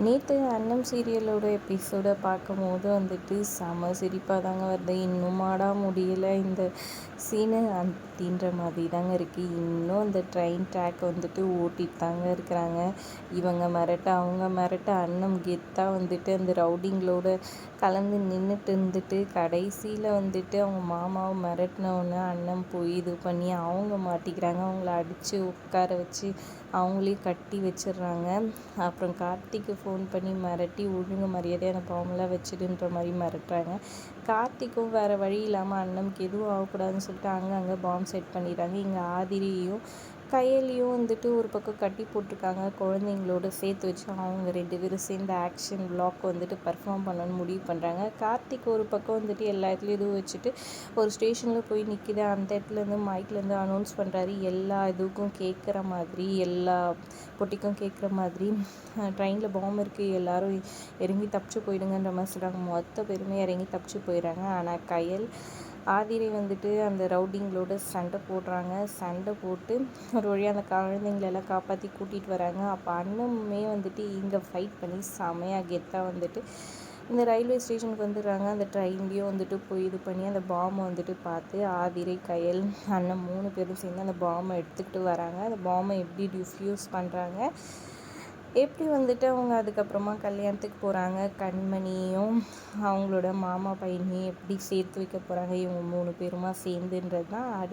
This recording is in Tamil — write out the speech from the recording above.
நேற்று அன்னம் சீரியலோட எபிசோடை பார்க்கும்போது வந்துட்டு செம சிரிப்பாக தாங்க வருது. இன்னுமாடா முடியலை இந்த சீனு அப்படின்ற மாதிரி தாங்க இருக்குது. இன்னும் அந்த ட்ரெயின் ட்ராக் வந்துட்டு ஓட்டிட்டு தாங்க இருக்கிறாங்க. இவங்க மிரட்ட அவங்க மிரட்ட அன்னம் கெத்தாக வந்துட்டு அந்த ரவுடிங்களோட கலந்து நின்றுட்டு இருந்துட்டு கடைசியில் வந்துட்டு அவங்க மாமாவை மிரட்டினோடனே அண்ணன் போய் இது பண்ணி அவங்க மாட்டிக்கிறாங்க. அவங்கள அடித்து உட்கார வச்சு அவங்களையும் கட்டி வச்சிடுறாங்க. அப்புறம் கார்த்திக்கு ஃபோன் பண்ணி மிரட்டி ஒழுங்கு மரியாதையாக அந்த பாம்பெலாம் வச்சுடுன்ற மாதிரி மிரட்டுறாங்க. கார்த்திக்கும் வேறு வழி இல்லாமல் அண்ணனுக்கு எதுவும் ஆகக்கூடாதுன்னு சொல்லிட்டு அங்கங்கே பாம்பு செட் பண்ணிடுறாங்க. இங்கே ஆதிரியும் கையிலையும் வந்துட்டு ஒரு பக்கம் கட்டி போட்டிருக்காங்க. குழந்தைங்களோட சேர்த்து வச்சு அவங்க 2 பேரும் சேர்ந்து ஆக்ஷன் பிளாக் வந்துட்டு பர்ஃபார்ம் பண்ணணும்னு முடிவு பண்ணுறாங்க. கார்த்திக் ஒரு பக்கம் வந்துட்டு எல்லா இடத்துலையும் இதுவும் வச்சுட்டு ஒரு ஸ்டேஷனில் போய் நிற்கிது. அந்த இடத்துலேருந்து மைக்லேருந்து அனௌன்ஸ் பண்ணுறாரு. எல்லா இதுக்கும் கேட்குற மாதிரி, எல்லா பொட்டிக்கும் கேட்குற மாதிரி ட்ரெயினில் பாம்பு இருக்குது, எல்லோரும் இறங்கி தப்பிச்சு போயிடுங்கன்ற மாதிரி சொல்கிறாங்க. மொத்த பேருமே இறங்கி தப்பிச்சு போயிடுறாங்க. ஆனால் கையல் ஆதிரை வந்துட்டு அந்த ரவுடிங்களோட சண்டை போடுறாங்க. சண்டை போட்டு ஒரு வழியாக அந்த குழந்தைங்களெல்லாம் காப்பாற்றி கூட்டிகிட்டு வராங்க. அப்போ அண்ணனுமே வந்துட்டு இங்கே ஃபைட் பண்ணி செமையாக கெத்தாக வந்துட்டு இந்த ரயில்வே ஸ்டேஷனுக்கு வந்துடுறாங்க. அந்த ட்ரெயின்லேயும் வந்துட்டு போய் இது பண்ணி அந்த பாம்பை வந்துட்டு பார்த்து ஆதிரை கையல் அண்ணன் 3 பேரும் சேர்ந்து அந்த பாம்பை எடுத்துக்கிட்டு வராங்க. அந்த பாம்பை எப்படி டிஃப்யூஸ் பண்ணுறாங்க, எப்படி வந்துட்டு அவங்க அதுக்கப்புறமா கல்யாணத்துக்கு போகிறாங்க, கண்மணியும் அவங்களோட மாமா பையனையும் எப்படி சேர்த்து வைக்க போகிறாங்க இவங்க 3 பேருமா சேர்ந்துன்றது தான்